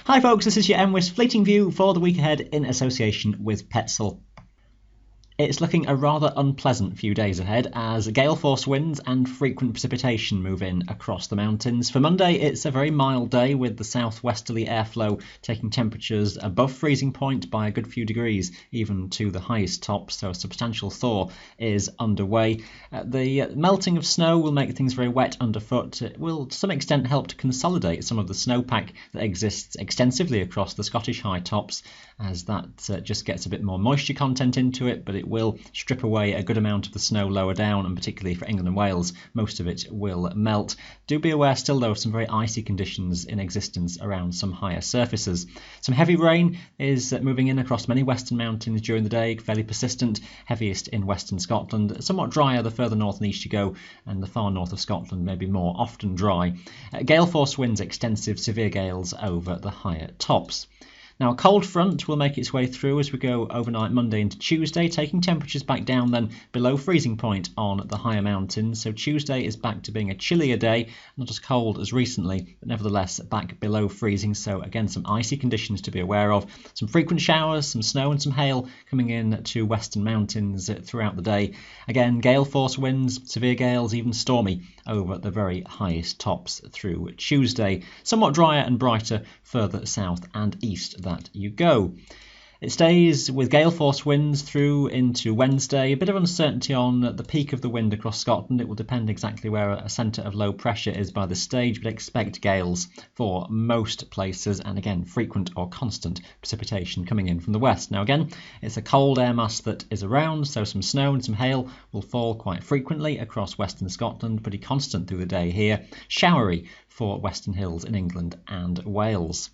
Hi folks, this is your MWIS Fleeting View for the week ahead in association with Petzl. It's looking a rather unpleasant few days ahead as gale force winds and frequent precipitation move in across the mountains. For Monday, it's a very mild day with the southwesterly airflow taking temperatures above freezing point by a good few degrees, even to the highest tops, so a substantial thaw is underway. The melting of snow will make things very wet underfoot. It will to some extent help to consolidate some of the snowpack that exists extensively across the Scottish high tops, as that just gets a bit more moisture content into it, but it will strip away a good amount of the snow lower down, and particularly for England and Wales, most of it will melt. Do be aware still though of some very icy conditions in existence around some higher surfaces. Some heavy rain is moving in across many western mountains during the day, fairly persistent, heaviest in western Scotland, somewhat drier the further north and east you go, and the far north of Scotland may be more often dry. Gale force winds, extensive severe gales over the higher tops. Now, a cold front will make its way through as we go overnight Monday into Tuesday, taking temperatures back down then below freezing point on the higher mountains. So Tuesday is back to being a chillier day, not as cold as recently, but nevertheless back below freezing. So again, some icy conditions to be aware of. Some frequent showers, some snow and some hail coming in to western mountains throughout the day. Again, gale force winds, severe gales, even stormy over the very highest tops through Tuesday. Somewhat drier and brighter further south and east that you go. It stays with gale force winds through into Wednesday. A bit of uncertainty on the peak of the wind across Scotland. It will depend exactly where a centre of low pressure is by this stage, but expect gales for most places, and again frequent or constant precipitation coming in from the west. Now again, it's a cold air mass that is around, so some snow and some hail will fall quite frequently across western Scotland, pretty constant through the day here. Showery for western hills in England and Wales.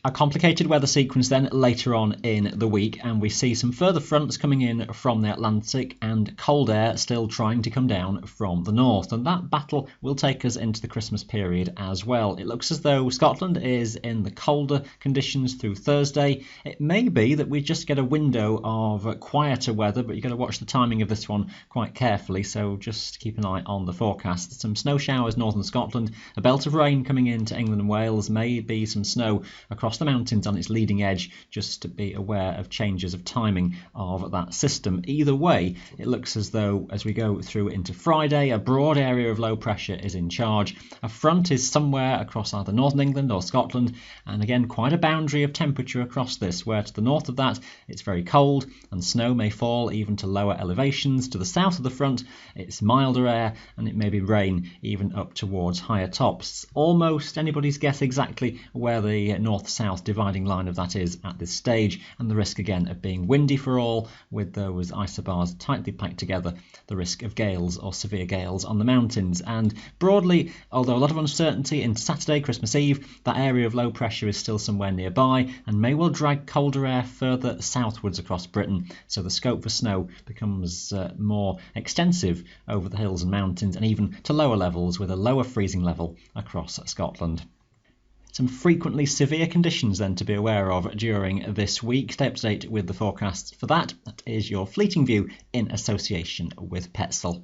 A complicated weather sequence then later on in the week, and we see some further fronts coming in from the Atlantic and cold air still trying to come down from the north, and that battle will take us into the Christmas period as well. It looks as though Scotland is in the colder conditions through Thursday. It may be that we just get a window of quieter weather, but you've got to watch the timing of this one quite carefully, so just keep an eye on the forecast. Some snow showers northern Scotland, a belt of rain coming into England and Wales, maybe some snow across the mountains on its leading edge, just to be aware of changes of timing of that system. Either way, it looks as though as we go through into Friday, a broad area of low pressure is in charge. A front is somewhere across either northern England or Scotland, and again quite a boundary of temperature across this, where to the north of that it's very cold and snow may fall even to lower elevations. To the south of the front it's milder air, and it may be rain even up towards higher tops. Almost anybody's guess exactly where the north-south dividing line of that is at this stage, and the risk again of being windy for all, with those isobars tightly packed together, the risk of gales or severe gales on the mountains. And broadly, although a lot of uncertainty into Saturday, Christmas Eve, that area of low pressure is still somewhere nearby and may well drag colder air further southwards across Britain, so the scope for snow becomes more extensive over the hills and mountains, and even to lower levels with a lower freezing level across Scotland. Some frequently severe conditions then to be aware of during this week. Stay up to date with the forecasts for that. That is your Fleeting View in association with Petzl.